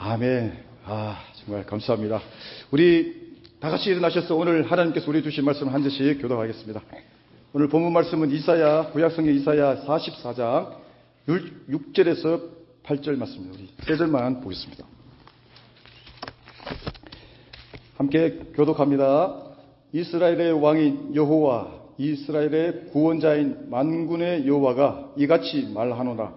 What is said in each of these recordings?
아멘. 정말 감사합니다. 우리 다 같이 일어나셔서 오늘 하나님께서 우리 주신 말씀을 한 절씩 교독하겠습니다. 오늘 본문 말씀은 이사야, 구약성경 이사야 44장 6절에서 8절 말씀입니다. 우리 세 절만 보겠습니다. 함께 교독합니다. 이스라엘의 왕인 여호와, 이스라엘의 구원자인 만군의 여호와가 이같이 말하노라.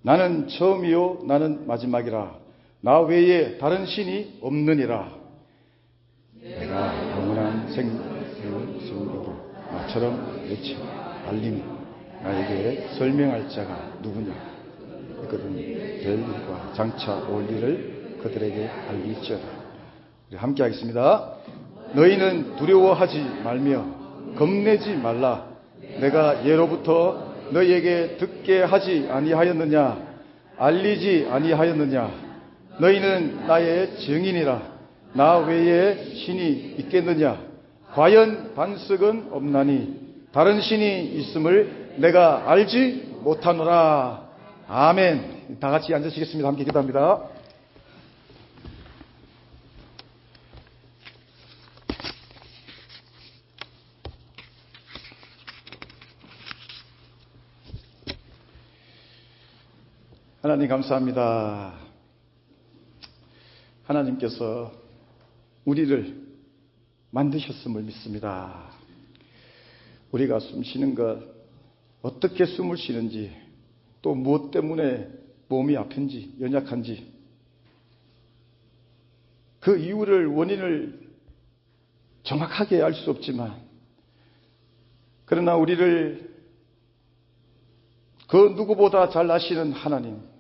나는 처음이요 나는 마지막이라. 나 외에 다른 신이 없느니라. 내가 영원한 생명으로 나처럼 외치고 알리니 나에게 설명할 자가 누구냐. 그들은 될 일과 장차 올 일을 그들에게 알리지어다. 우리 함께 하겠습니다. 너희는 두려워하지 말며 겁내지 말라. 내가 예로부터 너희에게 듣게 하지 아니하였느냐. 알리지 아니하였느냐. 너희는 나의 증인이라. 나 외에 신이 있겠느냐. 과연 반석은 없나니 다른 신이 있음을 내가 알지 못하노라. 아멘. 다 같이 앉으시겠습니다. 함께 기도합니다. 하나님 감사합니다. 하나님께서 우리를 만드셨음을 믿습니다. 우리가 숨 쉬는 것, 어떻게 숨을 쉬는지, 또 무엇 때문에 몸이 아픈지, 연약한지, 그 이유를, 원인을 정확하게 알 수 없지만, 그러나 우리를 그 누구보다 잘 아시는 하나님,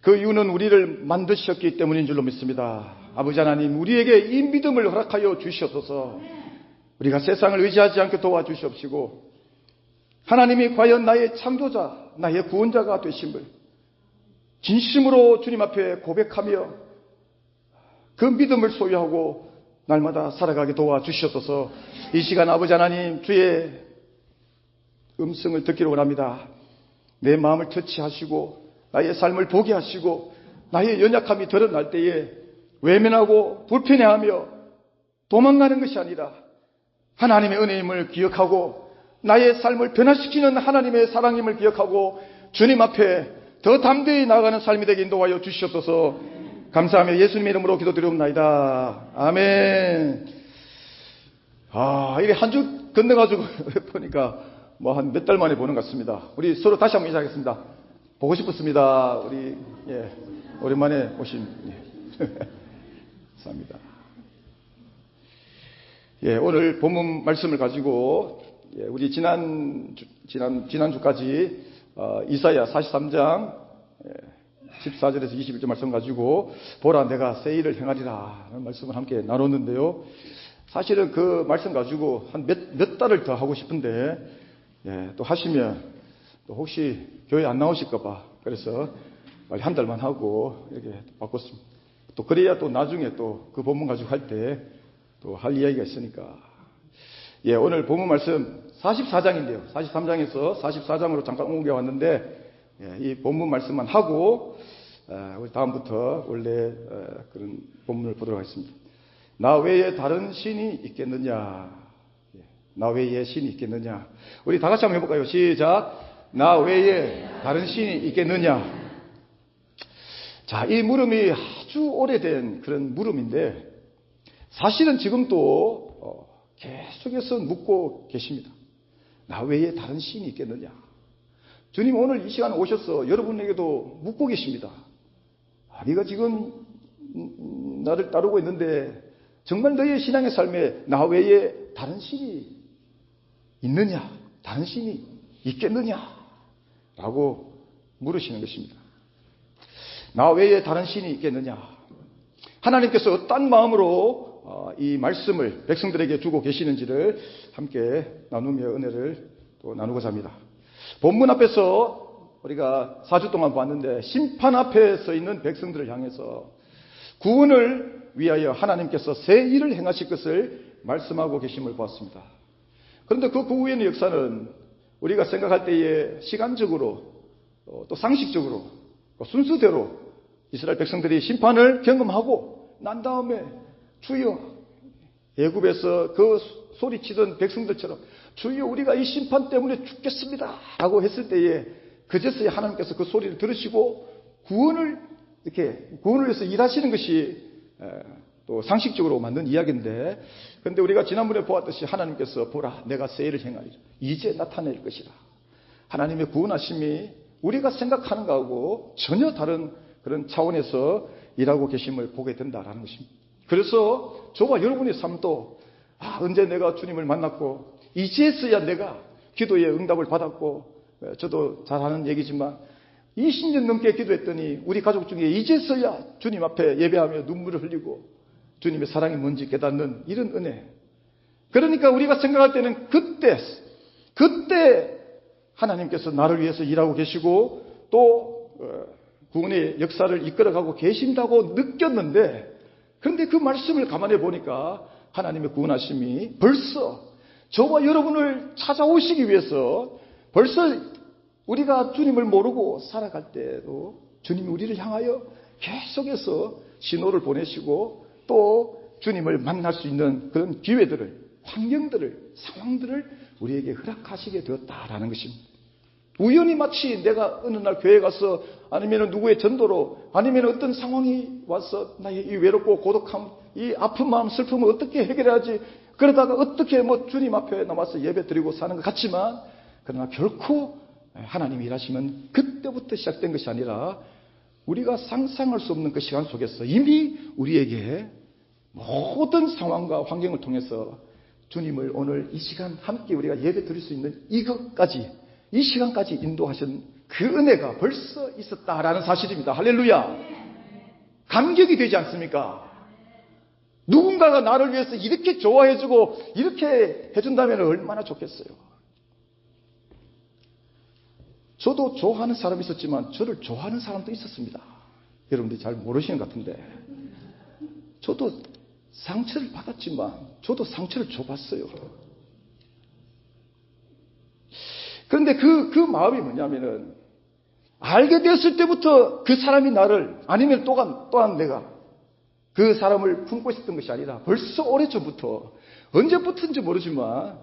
그 이유는 우리를 만드셨기 때문인 줄로 믿습니다. 아버지 하나님, 우리에게 이 믿음을 허락하여 주시옵소서. 우리가 세상을 의지하지 않게 도와주시옵시고, 하나님이 과연 나의 창조자, 나의 구원자가 되심을 진심으로 주님 앞에 고백하며 그 믿음을 소유하고 날마다 살아가게 도와주시옵소서. 이 시간 아버지 하나님, 주의 음성을 듣기를 원합니다. 내 마음을 터치하시고 나의 삶을 보게 하시고 나의 연약함이 드러날 때에 외면하고 불편해하며 도망가는 것이 아니라 하나님의 은혜임을 기억하고 나의 삶을 변화시키는 하나님의 사랑임을 기억하고 주님 앞에 더 담대히 나아가는 삶이 되게 인도하여 주시옵소서. 감사하며 예수님의 이름으로 기도드리옵나이다. 아멘. 이게 한 주 건너가지고 보니까 한 몇 달 만에 보는 것 같습니다. 우리 서로 다시 한번 인사하겠습니다. 보고 싶었습니다. 우리 오랜만에 오신 감사합니다. 오늘 본문 말씀을 가지고 우리 지난주까지 이사야 43장 14절에서 21절 말씀 가지고 보라 내가 새 일을 행하리라 하는 말씀을 함께 나눴는데요. 사실은 그 말씀 가지고 한 몇 달을 더 하고 싶은데 또 하시면 또 혹시 교회 안 나오실까봐 그래서 빨리 한 달만 하고 이렇게 바꿨습니다. 또 그래야 또 나중에 또 그 본문 가지고 할 때 또 할 이야기가 있으니까. 오늘 본문 말씀 44장인데요. 43장에서 44장으로 잠깐 옮겨왔는데 이 본문 말씀만 하고 우리 다음부터 원래 그런 본문을 보도록 하겠습니다. 나 외에 다른 신이 있겠느냐. 나 외에 신이 있겠느냐. 우리 다 같이 한번 해볼까요? 시작. 나 외에 다른 신이 있겠느냐. 자, 이 물음이 아주 오래된 그런 물음인데 사실은 지금도 계속해서 묻고 계십니다. 나 외에 다른 신이 있겠느냐. 주님 오늘 이 시간에 오셔서 여러분에게도 묻고 계십니다. 네가 지금 나를 따르고 있는데 정말 너의 신앙의 삶에 나 외에 다른 신이 있느냐, 다른 신이 있겠느냐 라고 물으시는 것입니다. 나 외에 다른 신이 있겠느냐. 하나님께서 어떤 마음으로 이 말씀을 백성들에게 주고 계시는지를 함께 나누며 은혜를 또 나누고자 합니다. 본문 앞에서 우리가 4주 동안 봤는데 심판 앞에 서 있는 백성들을 향해서 구원을 위하여 하나님께서 새 일을 행하실 것을 말씀하고 계심을 보았습니다. 그런데 그 구원의 역사는 우리가 생각할 때에 시간적으로 또 상식적으로 순수대로 이스라엘 백성들이 심판을 경험하고 난 다음에 주여, 애굽에서 그 소리치던 백성들처럼 주여 우리가 이 심판 때문에 죽겠습니다 라고 했을 때에 그제서야 하나님께서 그 소리를 들으시고 구원을 위해서 일하시는 것이 또 상식적으로 맞는 이야기인데, 그런데 우리가 지난번에 보았듯이 하나님께서 보라 내가 새 일을 행하리라 이제 나타낼 것이라. 하나님의 구원하심이 우리가 생각하는 것하고 전혀 다른 그런 차원에서 일하고 계심을 보게 된다라는 것입니다. 그래서 저와 여러분의 삶도 언제 내가 주님을 만났고 이제서야 내가 기도의 응답을 받았고, 저도 잘 하는 얘기지만 20년 넘게 기도했더니 우리 가족 중에 이제서야 주님 앞에 예배하며 눈물을 흘리고 주님의 사랑이 뭔지 깨닫는 이런 은혜. 그러니까 우리가 생각할 때는 그때 하나님께서 나를 위해서 일하고 계시고 또 구원의 역사를 이끌어가고 계신다고 느꼈는데, 그런데 그 말씀을 가만히 보니까 하나님의 구원하심이 벌써 저와 여러분을 찾아오시기 위해서 벌써 우리가 주님을 모르고 살아갈 때도 주님이 우리를 향하여 계속해서 신호를 보내시고 또 주님을 만날 수 있는 그런 기회들을, 환경들을, 상황들을 우리에게 허락하시게 되었다라는 것입니다. 우연히 마치 내가 어느 날 교회에 가서 아니면 누구의 전도로 아니면 어떤 상황이 와서 나의 이 외롭고 고독함, 이 아픈 마음, 슬픔을 어떻게 해결해야지, 그러다가 어떻게 주님 앞에 나와서 예배 드리고 사는 것 같지만, 그러나 결코 하나님이 일하시면 그때부터 시작된 것이 아니라 우리가 상상할 수 없는 그 시간 속에서 이미 우리에게 모든 상황과 환경을 통해서 주님을 오늘 이 시간 함께 우리가 예배 드릴 수 있는 이것까지, 이 시간까지 인도하신 그 은혜가 벌써 있었다라는 사실입니다. 할렐루야. 감격이 되지 않습니까? 누군가가 나를 위해서 이렇게 좋아해주고 이렇게 해준다면 얼마나 좋겠어요. 저도 좋아하는 사람이 있었지만 저를 좋아하는 사람도 있었습니다. 여러분들이 잘 모르시는 것 같은데, 저도 상처를 받았지만 저도 상처를 줘봤어요. 그런데 그 마음이 뭐냐면은, 알게 되었을 때부터 그 사람이 나를, 아니면 또한 내가 그 사람을 품고 있었던 것이 아니라 벌써 오래전부터, 언제부터인지 모르지만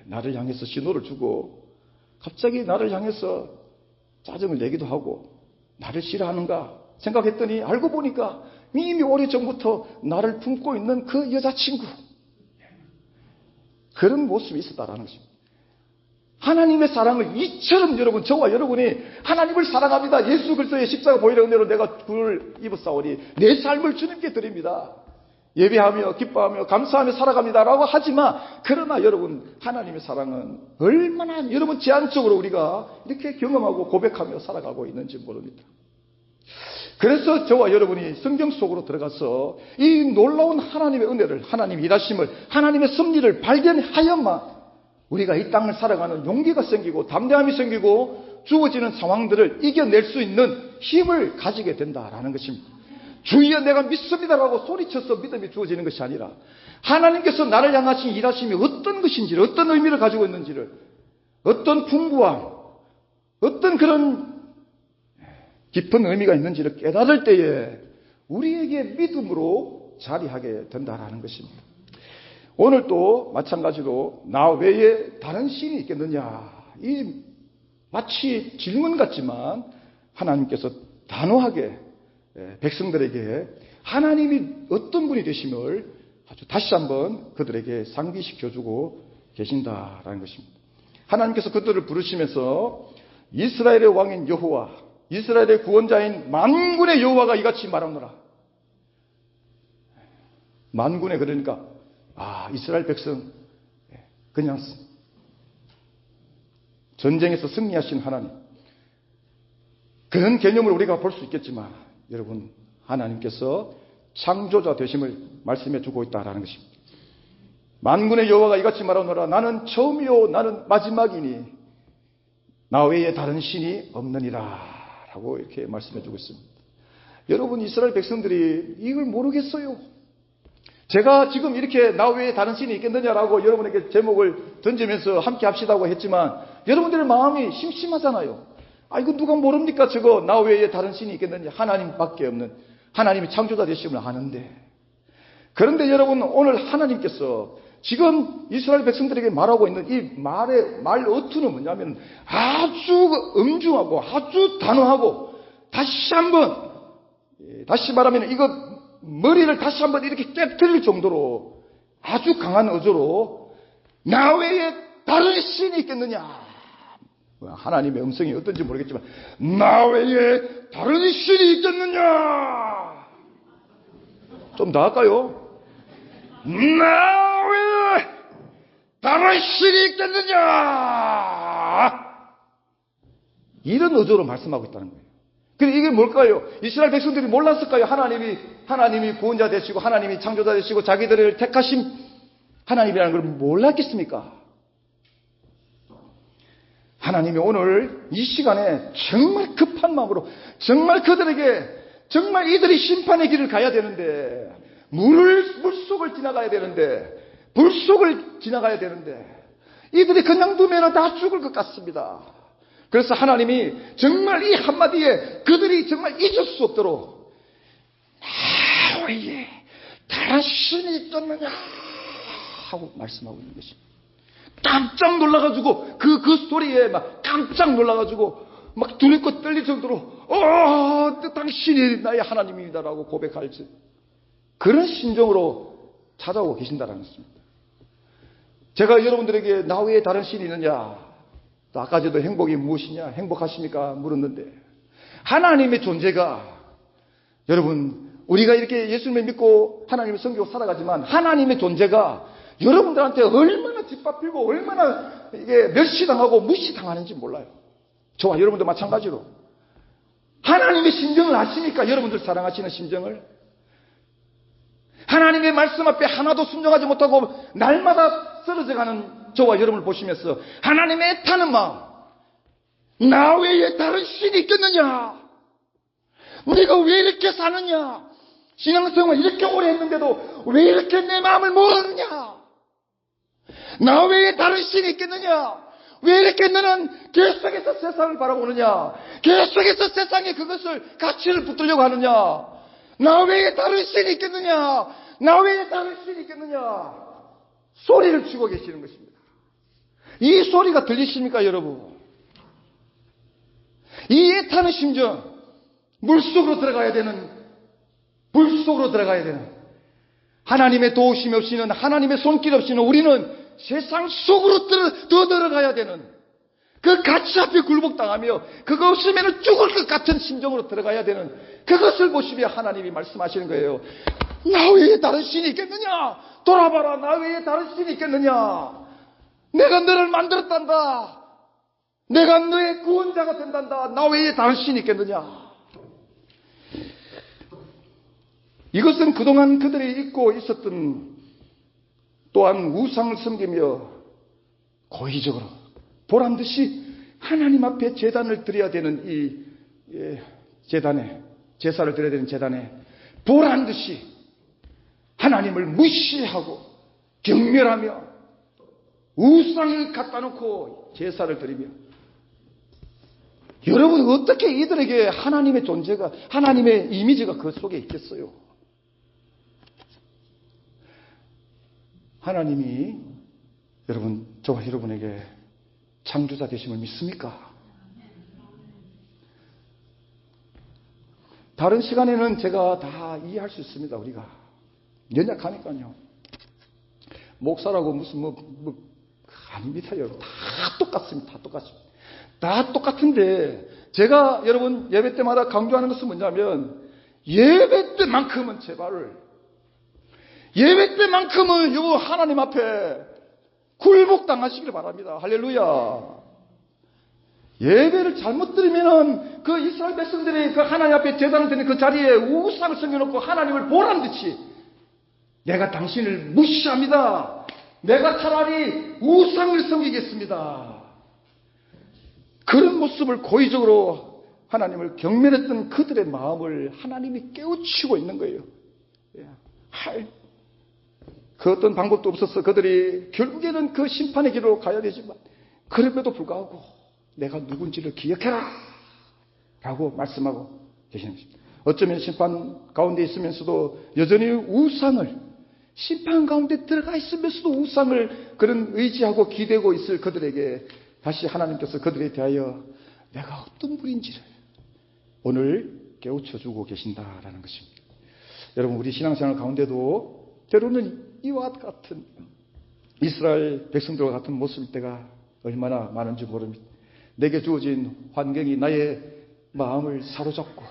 나를 향해서 신호를 주고 갑자기 나를 향해서 짜증을 내기도 하고 나를 싫어하는가 생각했더니 알고 보니까 이미 오래전부터 나를 품고 있는 그 여자친구, 그런 모습이 있었다라는 것입니다. 하나님의 사랑을 이처럼 여러분, 저와 여러분이 하나님을 사랑합니다. 예수 그리스도의 십자가 보혈의 은혜로 내가 구원을 입었사오니 내 삶을 주님께 드립니다. 예배하며 기뻐하며 감사하며 살아갑니다라고 하지만, 그러나 여러분, 하나님의 사랑은 얼마나 여러분 제한적으로 우리가 이렇게 경험하고 고백하며 살아가고 있는지 모릅니다. 그래서 저와 여러분이 성경 속으로 들어가서 이 놀라운 하나님의 은혜를, 하나님의 일하심을, 하나님의 섭리를 발견하여만 우리가 이 땅을 살아가는 용기가 생기고 담대함이 생기고 주어지는 상황들을 이겨낼 수 있는 힘을 가지게 된다라는 것입니다. 주여 내가 믿습니다라고 소리쳐서 믿음이 주어지는 것이 아니라 하나님께서 나를 향하신 일하심이 어떤 것인지를, 어떤 의미를 가지고 있는지를, 어떤 풍부함, 어떤 그런 깊은 의미가 있는지를 깨달을 때에 우리에게 믿음으로 자리하게 된다라는 것입니다. 오늘 또 마찬가지로 나 외에 다른 신이 있겠느냐, 이 마치 질문 같지만 하나님께서 단호하게 백성들에게 하나님이 어떤 분이 되심을 아주 다시 한번 그들에게 상기시켜주고 계신다라는 것입니다. 하나님께서 그들을 부르시면서 이스라엘의 왕인 여호와, 이스라엘의 구원자인 만군의 여호와가 이같이 말하노라. 만군의, 그러니까 이스라엘 백성, 그냥 전쟁에서 승리하신 하나님, 그런 개념을 우리가 볼 수 있겠지만 여러분, 하나님께서 창조자 되심을 말씀해 주고 있다라는 것입니다. 만군의 여호와가 이같이 말하노라. 나는 처음이요 나는 마지막이니 나 외에 다른 신이 없느니라 라고 이렇게 말씀해 주고 있습니다. 여러분, 이스라엘 백성들이 이걸 모르겠어요. 제가 지금 이렇게 나 외에 다른 신이 있겠느냐라고 여러분에게 제목을 던지면서 함께 합시다고 했지만 여러분들의 마음이 심심하잖아요. 이거 누가 모릅니까? 저거 나 외에 다른 신이 있겠느냐? 하나님밖에 없는, 하나님이 창조자 되심을 아는데. 그런데 여러분, 오늘 하나님께서 지금 이스라엘 백성들에게 말하고 있는 이 말 어투는 뭐냐면 아주 엄중하고 아주 단호하고, 다시 말하면 이거 머리를 다시 한번 이렇게 깨뜨릴 정도로 아주 강한 어조로 나 외에 다른 신이 있겠느냐? 하나님의 음성이 어떤지 모르겠지만 나 외에 다른 신이 있겠느냐? 좀 더 할까요? 나 외에 다른 신이 있겠느냐? 이런 어조로 말씀하고 있다는 거예요. 근데 이게 뭘까요? 이스라엘 백성들이 몰랐을까요? 하나님이 구원자 되시고 하나님이 창조자 되시고 자기들을 택하신 하나님이라는 걸 몰랐겠습니까? 하나님이 오늘 이 시간에 정말 급한 마음으로, 정말 그들에게, 정말 이들이 심판의 길을 가야 되는데, 물속을 지나가야 되는데, 불 속을 지나가야 되는데, 이들이 그냥 두면 다 죽을 것 같습니다. 그래서 하나님이 정말 이 한마디에 그들이 정말 잊을 수 없도록 나 외에 다른 신이 있겠느냐 하고 말씀하고 있는 것입니다. 깜짝 놀라가지고 그 소리에 막 깜짝 놀라가지고 막 두렵고 떨릴 정도로 당신이 나의 하나님입니다라고 고백할지, 그런 심정으로 찾아오고 계신다는 것입니다. 제가 여러분들에게 나 외에 다른 신이 있느냐, 또 아까 저도 행복이 무엇이냐, 행복하십니까 물었는데, 하나님의 존재가, 여러분 우리가 이렇게 예수님을 믿고 하나님을 섬기고 살아가지만 하나님의 존재가 여러분들한테 얼마나 짓밟히고 얼마나 이게 멸시당하고 무시당하는지 몰라요. 저와 여러분도 마찬가지로. 하나님의 심정을 아십니까? 여러분들 사랑하시는 심정을. 하나님의 말씀 앞에 하나도 순종하지 못하고 날마다 쓰러져가는 저와 여러분을 보시면서 하나님의 애타는 마음, 나 외에 다른 신이 있겠느냐? 내가 왜 이렇게 사느냐? 신앙생활 이렇게 오래 했는데도 왜 이렇게 내 마음을 모르느냐? 나 외에 다른 신이 있겠느냐? 왜 이렇게 너는 계속해서 세상을 바라보느냐? 계속해서 세상에 그것을 가치를 붙들려고 하느냐? 나 외에 다른 신이 있겠느냐? 나 외에 다른 신이 있겠느냐? 소리를 치고 계시는 것입니다. 이 소리가 들리십니까, 여러분? 이 애타는 심정, 물속으로 들어가야 되는, 불속으로 들어가야 되는, 하나님의 도우심 없이는, 하나님의 손길 없이는 우리는 세상 속으로 더 들어가야 되는, 그 가치 앞에 굴복당하며 그거 없으면 죽을 것 같은 심정으로 들어가야 되는, 그것을 보시며 하나님이 말씀하시는 거예요. 나 외에 다른 신이 있겠느냐? 돌아봐라. 나 외에 다른 신이 있겠느냐? 내가 너를 만들었단다. 내가 너의 구원자가 된단다. 나 외에 다른 신이 있겠느냐? 이것은 그동안 그들이 잊고 있었던, 또한 우상을 섬기며 고의적으로 보란듯이 하나님 앞에 제단을 드려야 되는 이 제단에, 제사를 드려야 되는 제단에 보란듯이 하나님을 무시하고 경멸하며 우상을 갖다 놓고 제사를 드리며, 여러분 어떻게 이들에게 하나님의 존재가, 하나님의 이미지가 그 속에 있겠어요? 하나님이 여러분, 저와 여러분에게 창조자 되심을 믿습니까? 다른 시간에는 제가 다 이해할 수 있습니다. 우리가 연약하니까요. 목사라고 무슨 아닙니다, 여러분. 다 똑같습니다. 다 똑같습니다. 다 똑같은데, 제가 여러분 예배 때마다 강조하는 것은 뭐냐면, 예배 때만큼은 제발, 예배 때만큼은 요 하나님 앞에 굴복당하시길 바랍니다. 할렐루야. 예배를 잘못 드리면은 그 이스라엘 백성들이 그 하나님 앞에 제단을 드리는 그 자리에 우상을 섬겨놓고 하나님을 보란듯이 내가 당신을 무시합니다. 내가 차라리 우상을 섬기겠습니다. 그런 모습을 고의적으로 하나님을 경멸했던 그들의 마음을 하나님이 깨우치고 있는 거예요. 그 어떤 방법도 없어서 그들이 결국에는 그 심판의 길로 가야 되지만, 그럼에도 불구하고 내가 누군지를 기억해라 라고 말씀하고 계시는 것입니다. 어쩌면 심판 가운데 있으면서도 여전히 우상을, 심판 가운데 들어가 있으면서도 우상을 그런 의지하고 기대고 있을 그들에게 다시 하나님께서 그들에 대하여 내가 어떤 분인지를 오늘 깨우쳐주고 계신다라는 것입니다. 여러분, 우리 신앙생활 가운데도 때로는 이와 같은 이스라엘 백성들과 같은 모습일 때가 얼마나 많은지 모릅니다. 내게 주어진 환경이 나의 마음을 사로잡고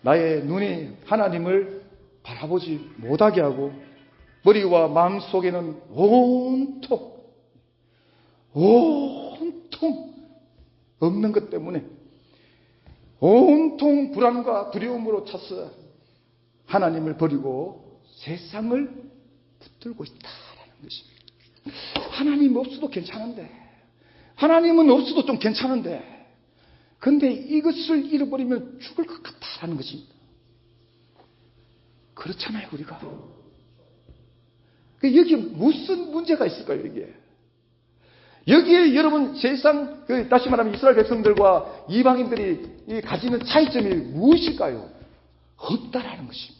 나의 눈이 하나님을 바라보지 못하게 하고 머리와 마음 속에는 온통 없는 것 때문에 온통 불안과 두려움으로 차서 하나님을 버리고 세상을 붙들고 있다라는 것입니다. 하나님 없어도 괜찮은데, 하나님은 없어도 좀 괜찮은데, 근데 이것을 잃어버리면 죽을 것 같다라는 것입니다. 그렇잖아요, 우리가. 여기에 무슨 문제가 있을까요, 여기에? 여기에 여러분 세상, 다시 말하면 이스라엘 백성들과 이방인들이 가지는 차이점이 무엇일까요? 없다라는 것입니다.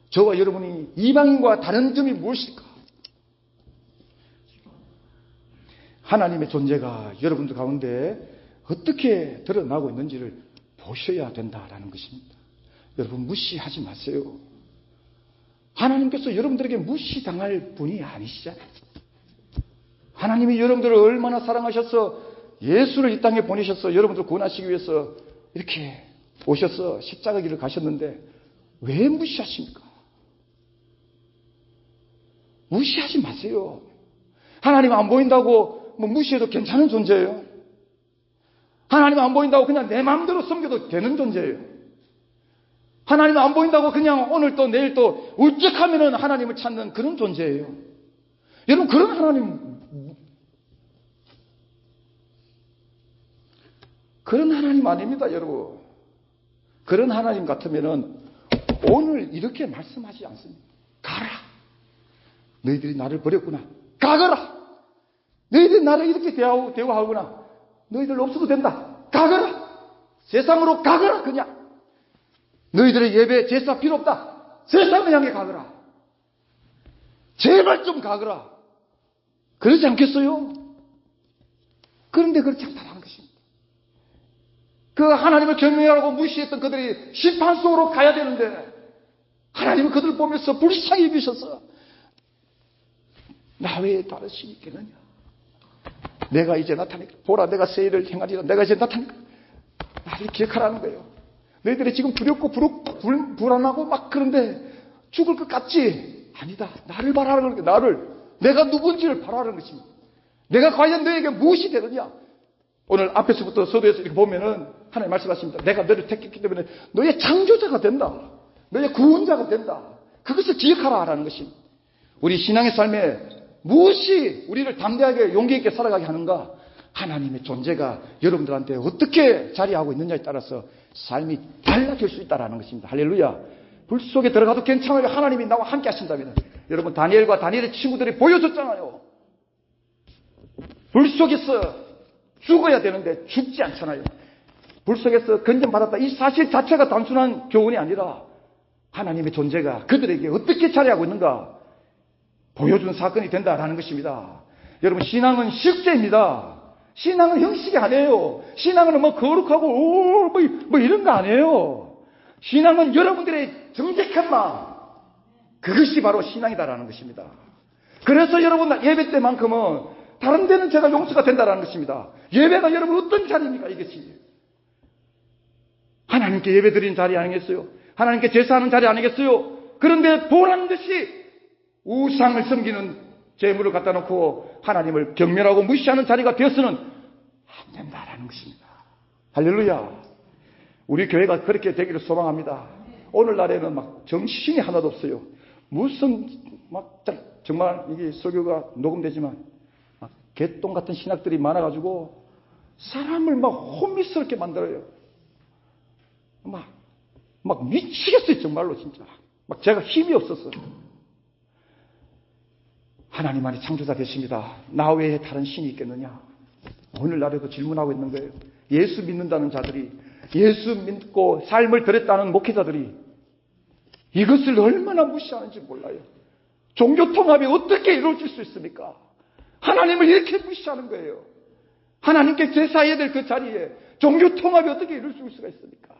저와 여러분이 이방인과 다른 점이 무엇일까? 하나님의 존재가 여러분들 가운데 어떻게 드러나고 있는지를 보셔야 된다라는 것입니다. 여러분, 무시하지 마세요. 하나님께서 여러분들에게 무시당할 분이 아니시잖아요. 하나님이 여러분들을 얼마나 사랑하셔서 예수를 이 땅에 보내셔서 여러분들을 구원하시기 위해서 이렇게 오셔서 십자가 길을 가셨는데 왜 무시하십니까? 무시하지 마세요. 하나님 안 보인다고 무시해도 괜찮은 존재예요. 하나님 안 보인다고 그냥 내 마음대로 섬겨도 되는 존재예요. 하나님 안 보인다고 그냥 오늘 또 내일 또 울적하면은 하나님을 찾는 그런 존재예요. 여러분, 그런 하나님 아닙니다, 여러분. 그런 하나님 같으면은 오늘 이렇게 말씀하지 않습니다. 가라. 너희들이 나를 버렸구나. 가거라. 너희들이 나를 이렇게 대우하구나. 너희들 없어도 된다. 가거라. 세상으로 가거라, 그냥. 너희들의 예배, 제사 필요 없다. 세상을 향해 가거라. 제발 좀 가거라. 그러지 않겠어요? 그런데 그렇지 않다는 것입니다. 그 하나님을 경외하고 무시했던 그들이 심판 속으로 가야 되는데 하나님은 그들을 보면서 불쌍히 여기셔서 나 외에 다른 신이 있겠느냐? 내가 이제 나타내겠다. 보라, 내가 새 일을 행하리라. 내가 이제 나타내겠다. 나를 기억하라는 거예요. 너희들이 지금 두렵고 불안하고 막 그런데 죽을 것 같지? 아니다. 나를 바라라는 거예요. 나를. 내가 누군지를 바라라는 것입니다. 내가 과연 너에게 무엇이 되느냐? 오늘 앞에서부터 서두에서 이렇게 보면은 하나님 말씀하십니다. 내가 너를 택했기 때문에 너의 창조자가 된다. 너의 구원자가 된다. 그것을 기억하라라는 것입니다. 우리 신앙의 삶에 무엇이 우리를 담대하게 용기 있게 살아가게 하는가? 하나님의 존재가 여러분들한테 어떻게 자리하고 있느냐에 따라서 삶이 달라질 수 있다는 것입니다. 할렐루야. 불 속에 들어가도 괜찮아요. 하나님이 나와 함께 하신다면. 여러분, 다니엘과 다니엘의 친구들이 보여줬잖아요. 불 속에서 죽어야 되는데 죽지 않잖아요. 불 속에서 건전받았다. 이 사실 자체가 단순한 교훈이 아니라 하나님의 존재가 그들에게 어떻게 자리하고 있는가 보여준 사건이 된다라는 것입니다. 여러분, 신앙은 실제입니다. 신앙은 형식이 아니에요. 신앙은 뭐 거룩하고 뭐 이런 거 아니에요. 신앙은 여러분들의 정직한 마음, 그것이 바로 신앙이다라는 것입니다. 그래서 여러분 예배 때만큼은 다른 데는 제가 용서가 된다라는 것입니다. 예배가 여러분 어떤 자리입니까, 이것이? 하나님께 예배 드리는 자리 아니겠어요? 하나님께 제사하는 자리 아니겠어요? 그런데 보라는 듯이 우상을 섬기는 재물을 갖다 놓고 하나님을 경멸하고 무시하는 자리가 되어서는 안 된다라는 것입니다. 할렐루야. 우리 교회가 그렇게 되기를 소망합니다. 오늘날에는 막 정신이 하나도 없어요. 무슨 막 정말 이게 설교가 녹음되지만 막 개똥 같은 신학들이 많아가지고 사람을 막 혼미스럽게 만들어요. 막 미치겠어요, 정말로 진짜. 막 제가 힘이 없었어. 하나님만이 창조자 되십니다. 나 외에 다른 신이 있겠느냐? 오늘날에도 질문하고 있는 거예요. 예수 믿는다는 자들이, 예수 믿고 삶을 드렸다는 목회자들이 이것을 얼마나 무시하는지 몰라요. 종교 통합이 어떻게 이루어질 수 있습니까? 하나님을 이렇게 무시하는 거예요. 하나님께 제사해야 될 그 자리에 종교 통합이 어떻게 이루어질 수가 있습니까?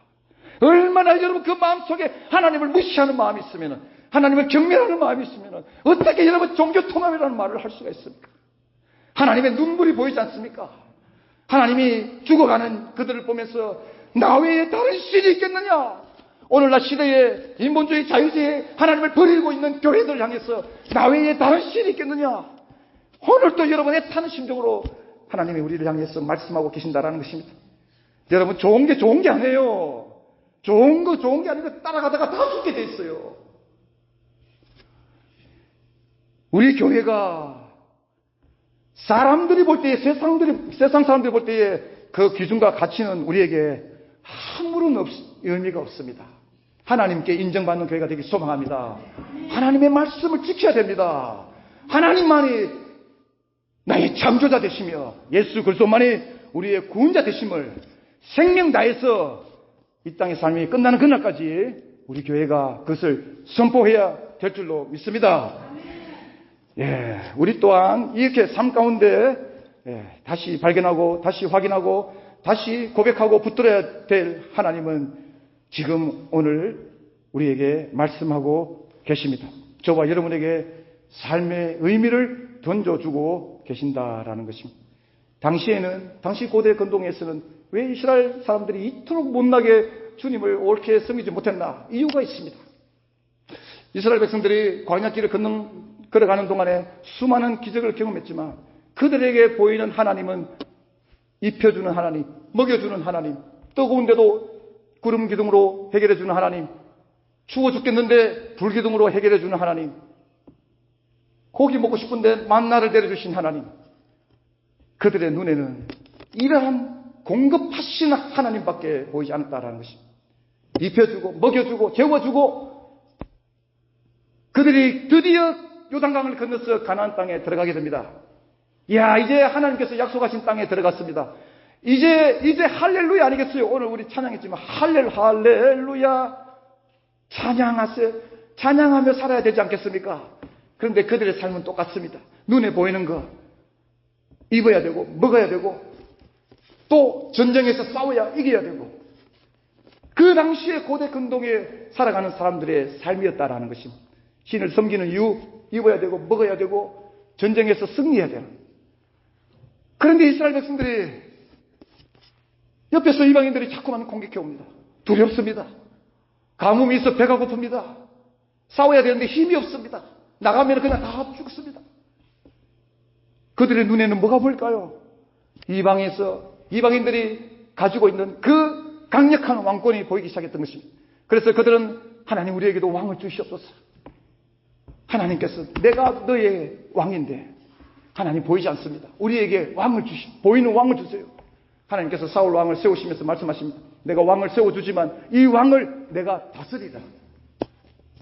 얼마나 여러분 그 마음속에 하나님을 무시하는 마음이 있으면, 하나님을 경멸하는 마음이 있으면 어떻게 여러분 종교 통합이라는 말을 할 수가 있습니까? 하나님의 눈물이 보이지 않습니까? 하나님이 죽어가는 그들을 보면서 나 외에 다른 신이 있겠느냐? 오늘날 시대에 인본주의 자유주의에 하나님을 버리고 있는 교회들 향해서 나 외에 다른 신이 있겠느냐? 오늘도 여러분 애타는 심정으로 하나님이 우리를 향해서 말씀하고 계신다라는 것입니다. 여러분 좋은 게 아니에요. 좋은 게 아니고 따라가다가 다 죽게 돼 있어요. 우리 교회가 사람들이 볼 때에, 세상 사람들이 볼 때에 그 기준과 가치는 우리에게 아무런 의미가 없습니다. 하나님께 인정받는 교회가 되길 소망합니다. 하나님의 말씀을 지켜야 됩니다. 하나님만이 나의 창조자 되시며 예수 그리스도만이 우리의 구원자 되심을 생명 다해서 이 땅의 삶이 끝나는 그날까지 우리 교회가 그것을 선포해야 될 줄로 믿습니다. 예, 우리 또한 이렇게 삶 가운데 다시 발견하고 다시 확인하고 다시 고백하고 붙들어야 될 하나님은 지금 오늘 우리에게 말씀하고 계십니다. 저와 여러분에게 삶의 의미를 던져주고 계신다라는 것입니다. 당시 고대 근동에서는 왜 이스라엘 사람들이 이토록 못나게 주님을 옳게 섬기지 못했나? 이유가 있습니다. 이스라엘 백성들이 광야길을 걸어가는 동안에 수많은 기적을 경험했지만 그들에게 보이는 하나님은 입혀주는 하나님, 먹여주는 하나님, 뜨거운데도 구름 기둥으로 해결해주는 하나님, 추워 죽겠는데 불기둥으로 해결해주는 하나님, 고기 먹고 싶은데 만나를 내려주신 하나님, 그들의 눈에는 이러한 공급하시는 하나님밖에 보이지 않았다라는 것입니다. 입혀주고 먹여주고 재워주고 그들이 드디어 요단강을 건너서 가나안 땅에 들어가게 됩니다. 이야, 이제 하나님께서 약속하신 땅에 들어갔습니다. 이제 할렐루야 아니겠어요? 오늘 우리 찬양했지만 할렐루야 찬양하세요. 찬양하며 살아야 되지 않겠습니까? 그런데 그들의 삶은 똑같습니다. 눈에 보이는 거 입어야 되고 먹어야 되고 또 전쟁에서 싸워야 이겨야 되고 그 당시에 고대 근동에 살아가는 사람들의 삶이었다라는 것입니다. 신을 섬기는 이유, 입어야 되고 먹어야 되고 전쟁에서 승리해야 돼요. 그런데 이스라엘 백성들이 옆에서 이방인들이 자꾸만 공격해 옵니다. 두렵습니다. 가뭄이 있어 배가 고픕니다. 싸워야 되는데 힘이 없습니다. 나가면 그냥 다 죽습니다. 그들의 눈에는 뭐가 보일까요? 이방인들이 가지고 있는 그 강력한 왕권이 보이기 시작했던 것입니다. 그래서 그들은 하나님 우리에게도 왕을 주시옵소서. 하나님께서 내가 너의 왕인데 하나님 보이지 않습니다. 우리에게 왕을 보이는 왕을 주세요. 하나님께서 사울 왕을 세우시면서 말씀하십니다. 내가 왕을 세워주지만 이 왕을 내가 다스리라.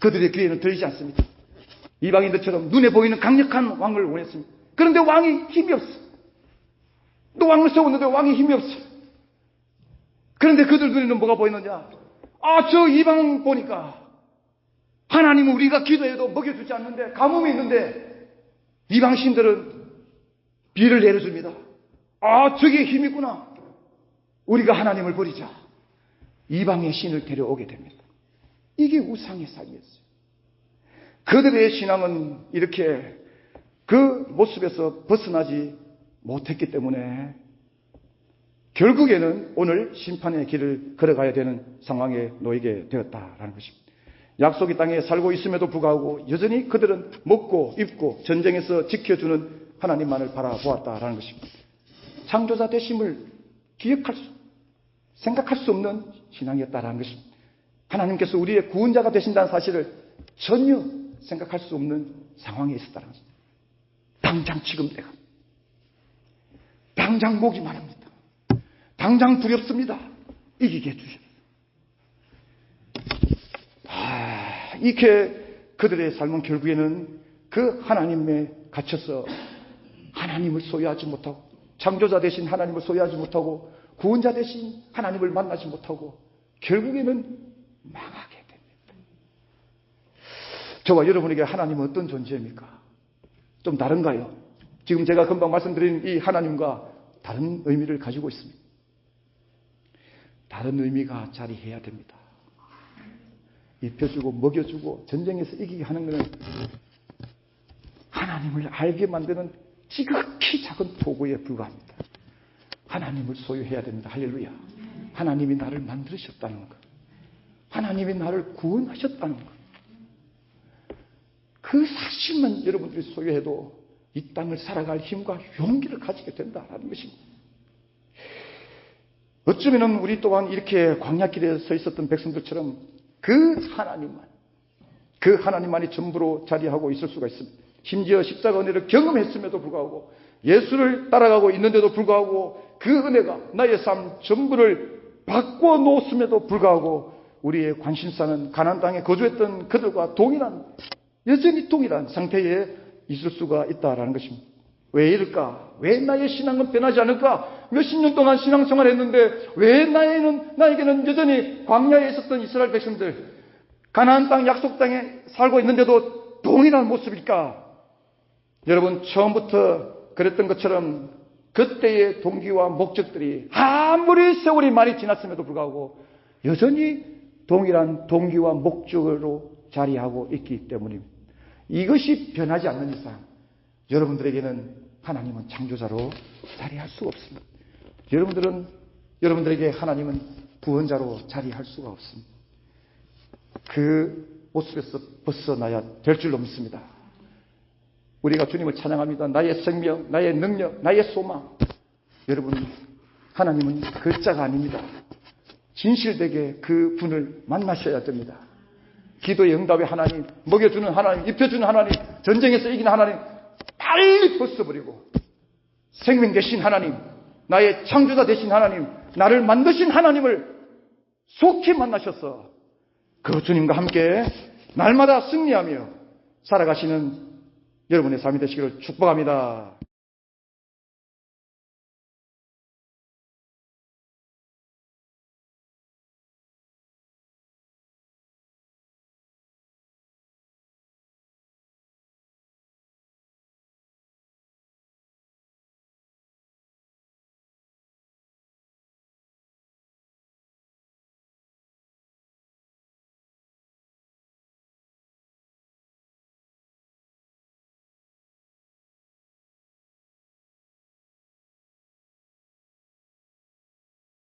그들의 귀에는 들리지 않습니다. 이방인들처럼 눈에 보이는 강력한 왕을 원했습니다. 그런데 왕이 힘이 없어. 또 왕을 세웠는데 왕이 힘이 없어. 그런데 그들 눈에는 뭐가 보이느냐? 저 이방 보니까 하나님은 우리가 기도해도 먹여주지 않는데 가뭄이 있는데 이방 신들은 비를 내려줍니다. 저게 힘이 있구나. 우리가 하나님을 버리자. 이방의 신을 데려오게 됩니다. 이게 우상의 삶이었어요. 그들의 신앙은 이렇게 그 모습에서 벗어나지 못했기 때문에 결국에는 오늘 심판의 길을 걸어가야 되는 상황에 놓이게 되었다라는 것입니다. 약속의 땅에 살고 있음에도 불구하고 여전히 그들은 먹고 입고 전쟁에서 지켜주는 하나님만을 바라보았다라는 것입니다. 창조자 되심을 생각할 수 없는 신앙이었다라는 것입니다. 하나님께서 우리의 구원자가 되신다는 사실을 전혀 생각할 수 없는 상황에 있었다는 것입니다. 당장 지금 내가 당장 목이 마릅니다. 당장 두렵습니다. 이기게 해주십시오. 이렇게 그들의 삶은 결국에는 그 하나님에 갇혀서 하나님을 소유하지 못하고 창조자 되신 하나님을 소유하지 못하고 구원자 대신 하나님을 만나지 못하고 결국에는 망하게 됩니다. 저와 여러분에게 하나님은 어떤 존재입니까? 좀 다른가요? 지금 제가 금방 말씀드린 이 하나님과 다른 의미를 가지고 있습니다. 다른 의미가 자리해야 됩니다. 입혀주고 먹여주고 전쟁에서 이기게 하는 것은 하나님을 알게 만드는 지극히 작은 도구에 불과합니다. 하나님을 소유해야 됩니다. 할렐루야. 하나님이 나를 만드셨다는 것. 하나님이 나를 구원하셨다는 것. 그 사실만 여러분들이 소유해도 이 땅을 살아갈 힘과 용기를 가지게 된다는 것입니다. 어쩌면 우리 또한 이렇게 광야길에 서 있었던 백성들처럼 그 하나님만이 전부로 자리하고 있을 수가 있습니다. 심지어 십자가 은혜를 경험했음에도 불구하고 예수를 따라가고 있는데도 불구하고 그 은혜가 나의 삶 전부를 바꿔놓았음에도 불구하고 우리의 관심사는 가나안 땅에 거주했던 그들과 여전히 동일한 상태에 있을 수가 있다는 것입니다. 왜 이럴까? 왜 나의 신앙은 변하지 않을까? 몇십 년 동안 신앙생활을 했는데 왜 나에게는 여전히 광야에 있었던 이스라엘 백성들, 가나안 땅 약속 땅에 살고 있는데도 동일한 모습일까? 여러분, 처음부터 그랬던 것처럼 그때의 동기와 목적들이 아무리 세월이 많이 지났음에도 불구하고 여전히 동일한 동기와 목적으로 자리하고 있기 때문입니다. 이것이 변하지 않는 이상 여러분들에게는 하나님은 창조자로 자리할 수가 없습니다. 여러분들에게 하나님은 구원자로 자리할 수가 없습니다. 그 모습에서 벗어나야 될 줄로 믿습니다. 우리가 주님을 찬양합니다. 나의 생명, 나의 능력, 나의 소망. 여러분, 하나님은 글자가 아닙니다. 진실되게 그 분을 만나셔야 됩니다. 기도의 응답의 하나님, 먹여주는 하나님, 입혀주는 하나님, 전쟁에서 이기는 하나님 빨리 벗어버리고 생명 되신 하나님, 나의 창조자 되신 하나님, 나를 만드신 하나님을 속히 만나셔서 그 주님과 함께 날마다 승리하며 살아가시는 여러분의 삶이 되시기를 축복합니다.